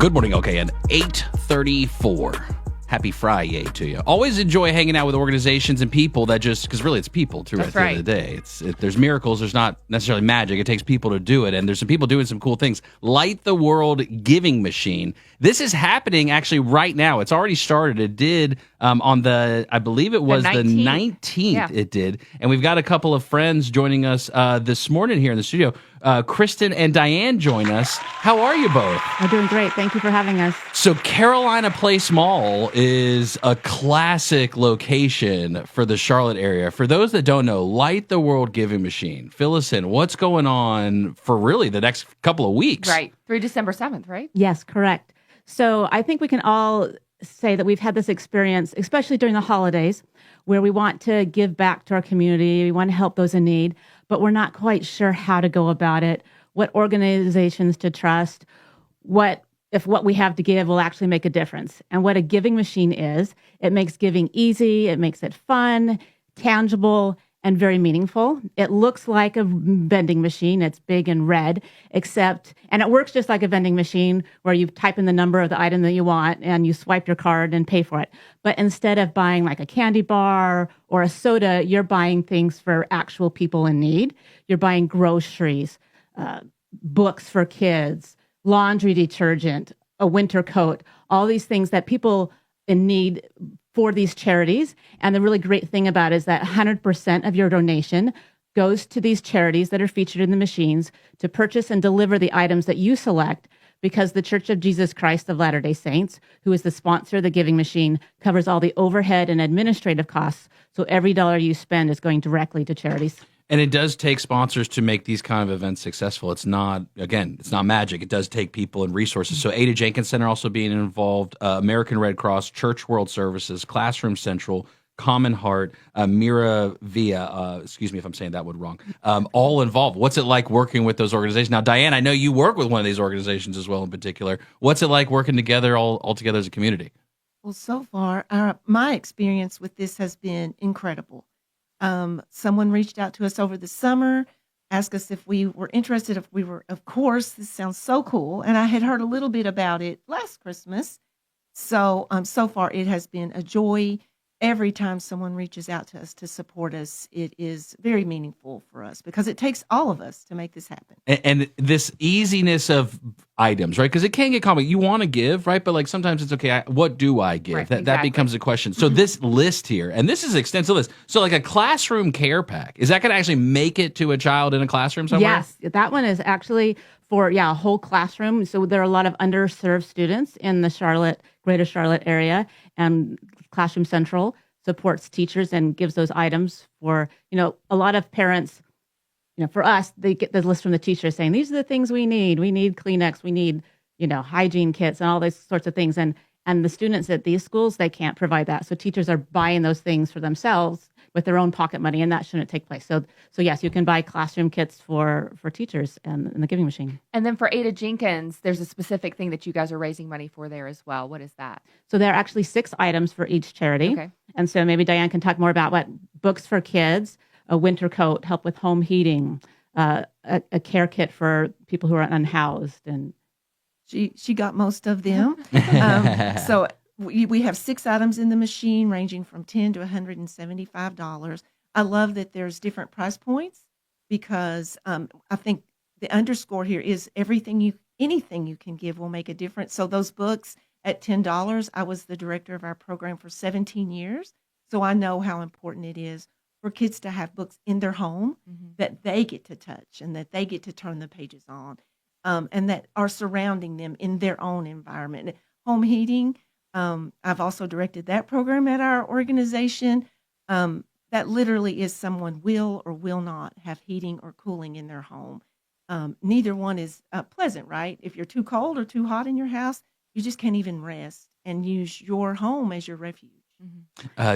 Good morning, okay, and 8:34. Happy Friday to you. Always enjoy hanging out with organizations and people that just, because really it's people too, That's at the end of the day. There's miracles, there's not necessarily magic. It takes people to do it, and there's some people doing some cool things. Light the World Giving Machine. This is happening actually right now. It's already started. It did on I believe it was the 19th. Yeah. It did. And we've got a couple of friends joining us this morning here in the studio. Kristen and Diane join us. How are you both? We're doing great. Thank you for having us. So Carolina Place Mall is a classic location for the Charlotte area. For those that don't know, Light the World Giving Machine. Fill us in. What's going on for really the next couple of weeks? Right. Through December 7th, right? Yes, correct. So I think we can all say that we've had this experience, especially during the holidays, where we want to give back to our community. We want to help those in need, but we're not quite sure how to go about it, what organizations to trust, if what we have to give will actually make a difference. And what a giving machine is, it makes giving easy, it makes it fun, tangible, and very meaningful. It looks like a vending machine. It's big and red, and it works just like a vending machine where you type in the number of the item that you want and you swipe your card and pay for it. But instead of buying like a candy bar or a soda, you're buying things for actual people in need. You're buying groceries, books for kids, laundry detergent, a winter coat, all these things that people in need for these charities. And the really great thing about it is that 100% of your donation goes to these charities that are featured in the machines to purchase and deliver the items that you select, because the Church of Jesus Christ of Latter-day Saints, who is the sponsor of the giving machine, covers all the overhead and administrative costs. So every dollar you spend is going directly to charities. And it does take sponsors to make these kind of events successful. It's not magic. It does take people and resources. So Ada Jenkins Center also being involved, American Red Cross, Church World Services, Classroom Central, Common Heart, Mira Via, excuse me if I'm saying that word wrong, all involved. What's it like working with those organizations? Now, Diane, I know you work with one of these organizations as well in particular. What's it like working together all together as a community? Well, so far, my experience with this has been incredible. Someone reached out to us over the summer, asked us if we were interested. If we were, of course, this sounds so cool. And I had heard a little bit about it last Christmas. So far it has been a joy. Every time someone reaches out to us to support us, it is very meaningful for us because it takes all of us to make this happen. And this easiness of items, right? Because it can get complicated. You want to give, right? But like sometimes it's okay. What do I give? Right, that exactly. becomes a question. So this list here, and this is an extensive list. So like a classroom care pack, is that going to actually make it to a child in a classroom somewhere? Yes, that one is actually for a whole classroom. So there are a lot of underserved students in the greater Charlotte area, and Classroom Central supports teachers and gives those items for, a lot of parents, for us, they get the list from the teachers saying, these are the things we need. We need Kleenex, we need, hygiene kits and all those sorts of things. And the students at these schools, they can't provide that. So teachers are buying those things for themselves with their own pocket money, and that shouldn't take place. So yes, you can buy classroom kits for teachers and the giving machine. And then for Ada Jenkins, there's a specific thing that you guys are raising money for there as well. What is that? So there are actually 6 items for each charity. Okay. And so maybe Diane can talk more about what books for kids, a winter coat, help with home heating, a care kit for people who are unhoused. And She got most of them. So we have 6 items in the machine ranging from $10 to $175. I love that there's different price points because I think the underscore here is anything you can give will make a difference. So those books at $10, I was the director of our program for 17 years. So I know how important it is for kids to have books in their home that they get to touch and that they get to turn the pages on, and that are surrounding them in their own environment. Home heating, I've also directed that program at our organization. That literally is someone will or will not have heating or cooling in their home. Neither one is pleasant, right? If you're too cold or too hot in your house, you just can't even rest and use your home as your refuge.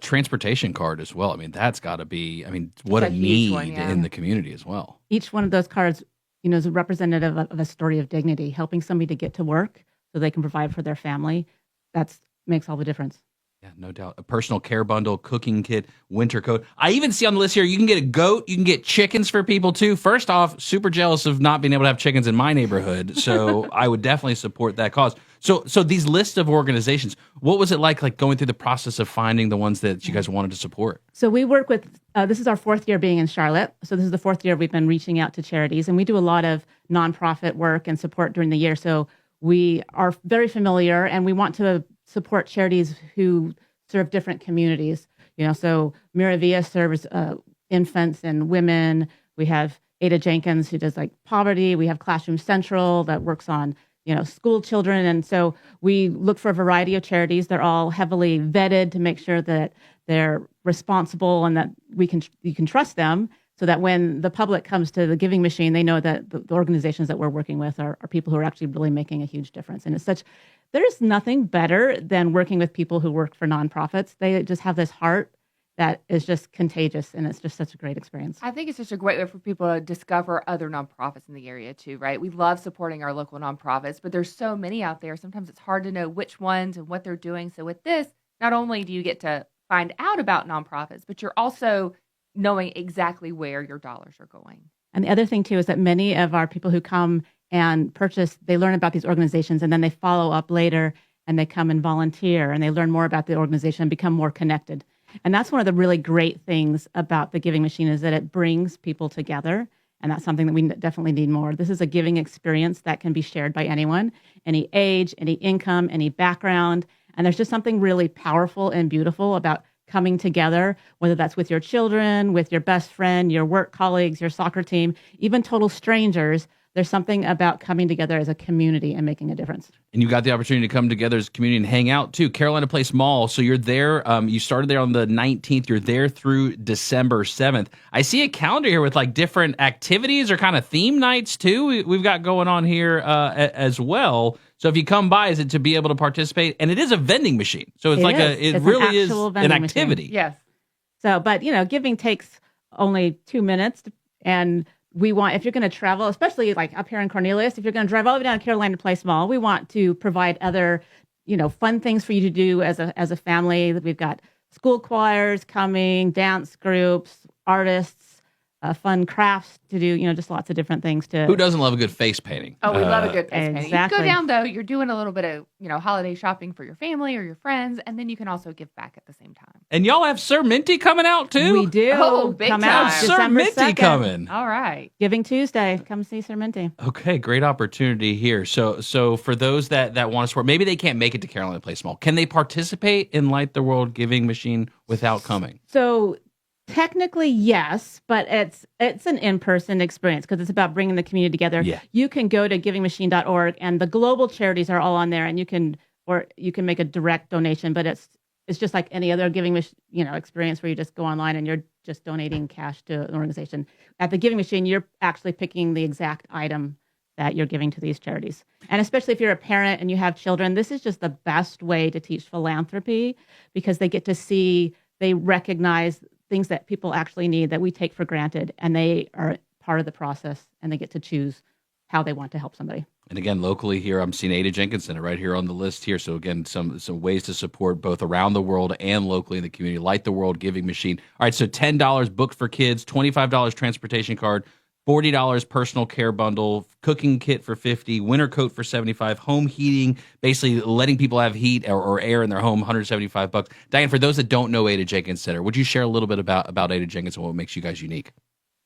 Transportation card as well. I mean, that's got to be, what a It's a huge need one, yeah. in the community as well. each one of those cards, is a representative of a story of dignity, helping somebody to get to work so they can provide for their family. That makes all the difference. Yeah, no doubt. A personal care bundle, cooking kit, winter coat. I even see on the list here, you can get a goat, you can get chickens for people too. First off, super jealous of not being able to have chickens in my neighborhood. So I would definitely support that cause. So these lists of organizations, what was it like going through the process of finding the ones that you guys wanted to support? So we work with, this is our 4th year being in Charlotte. So this is the 4th year we've been reaching out to charities, and we do a lot of nonprofit work and support during the year. So we are very familiar, and we want to support charities who serve different communities. So Miravia serves infants and women. We have Ada Jenkins, who does like poverty. We have Classroom Central that works on school children. And so we look for a variety of charities. They're all heavily vetted to make sure that they're responsible and that you can trust them, so that when the public comes to the Giving Machine, they know that the organizations that we're working with are people who are actually really making a huge difference. And there's nothing better than working with people who work for nonprofits. They just have this heart that is just contagious, and it's just such a great experience. I think it's just a great way for people to discover other nonprofits in the area too, right? We love supporting our local nonprofits, but there's so many out there. Sometimes it's hard to know which ones and what they're doing. So with this, not only do you get to find out about nonprofits, but you're also knowing exactly where your dollars are going. And the other thing too is that many of our people who come and purchase, they learn about these organizations, and then they follow up later and they come and volunteer, and they learn more about the organization and become more connected. And that's one of the really great things about the Giving Machine, is that it brings people together. And that's something that we definitely need more. This is a giving experience that can be shared by anyone, any age, any income, any background. And there's just something really powerful and beautiful about coming together, whether that's with your children, with your best friend, your work colleagues, your soccer team, even total strangers. There's something about coming together as a community and making a difference. And you got the opportunity to come together as a community and hang out too. Carolina Place Mall. So you're there. You started there on the 19th. You're there through December 7th. I see a calendar here with like different activities or kind of theme nights too. We've got going on here as well. So if you come by, is it to be able to participate? And it is a vending machine. So it really is an activity. Machine. Yes. So, but giving takes only 2 minutes, and we want, if you're going to travel, especially like up here in Cornelius, if you're going to drive all the way down to Carolina Place Mall, we want to provide other, fun things for you to do as a family. We've got school choirs coming, dance groups, artists, fun crafts to do, just lots of different things to. Who doesn't love a good face painting? Oh, we love a good face painting. You exactly. go down though, you're doing a little bit of, holiday shopping for your family or your friends, and then you can also give back at the same time. And y'all have Sir Minty coming out too? We do. Oh, big Come time. out Sir December Minty 2nd. coming. All right. Giving Tuesday. Come see Sir Minty. Okay, great opportunity here. So for those that want to support, maybe they can't make it to Carolina Place Mall. Can they participate in Light the World Giving Machine without coming? So technically, yes, but it's an in-person experience because it's about bringing the community together. Yeah. You can go to givingmachine.org, and the global charities are all on there, and you can make a direct donation, but it's just like any other giving experience where you just go online and you're just donating cash to an organization. At the Giving Machine, you're actually picking the exact item that you're giving to these charities. And especially if you're a parent and you have children, this is just the best way to teach philanthropy, because they get to see, they recognize things that people actually need that we take for granted, and they are part of the process, and they get to choose how they want to help somebody. And again, locally here, I'm seeing Ada Jenkins Center right here on the list here. So again, some ways to support both around the world and locally in the community. Light the World Giving Machine. All right, so $10 book for kids, $25 transportation card, $40 personal care bundle, cooking kit for $50, winter coat for $75, home heating, basically letting people have heat or air in their home, $175. Diane, for those that don't know Ada Jenkins Center, would you share a little bit about Ada Jenkins and what makes you guys unique?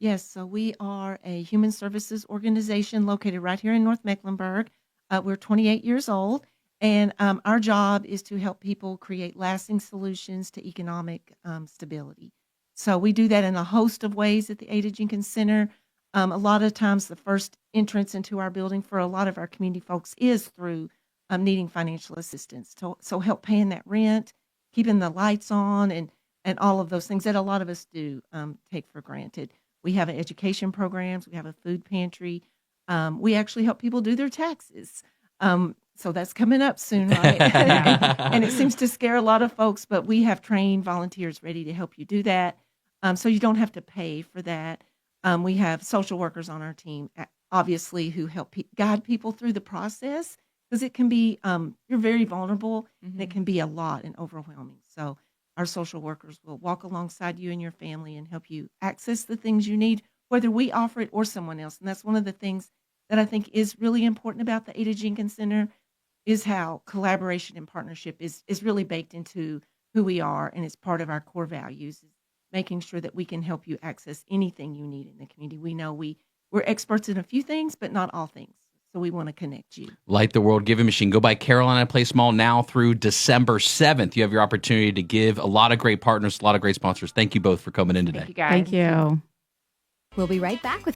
Yes, so we are a human services organization located right here in North Mecklenburg. We're 28 years old, and our job is to help people create lasting solutions to economic stability. So we do that in a host of ways at the Ada Jenkins Center. A lot of times the first entrance into our building for a lot of our community folks is through needing financial assistance. So help paying that rent, keeping the lights on, and all of those things that a lot of us do take for granted. We have education programs. We have a food pantry. We actually help people do their taxes. So that's coming up soon, right? And it seems to scare a lot of folks, but we have trained volunteers ready to help you do that. So you don't have to pay for that. We have social workers on our team, obviously, who help guide people through the process because it can be you're very vulnerable, and it Mhm. can be a lot and overwhelming. So our social workers will walk alongside you and your family and help you access the things you need, whether we offer it or someone else. And that's one of the things that I think is really important about the Ada Jenkins Center is how collaboration and partnership is really baked into who we are, and it's part of our core values. Is making sure that we can help you access anything you need in the community. We know we're experts in a few things, but not all things. So we want to connect you. Light the World Giving Machine. Go by Carolina Place Mall now through December 7th. You have your opportunity to give. A lot of great partners, a lot of great sponsors. Thank you both for coming in today. Thank you guys. Thank you. We'll be right back with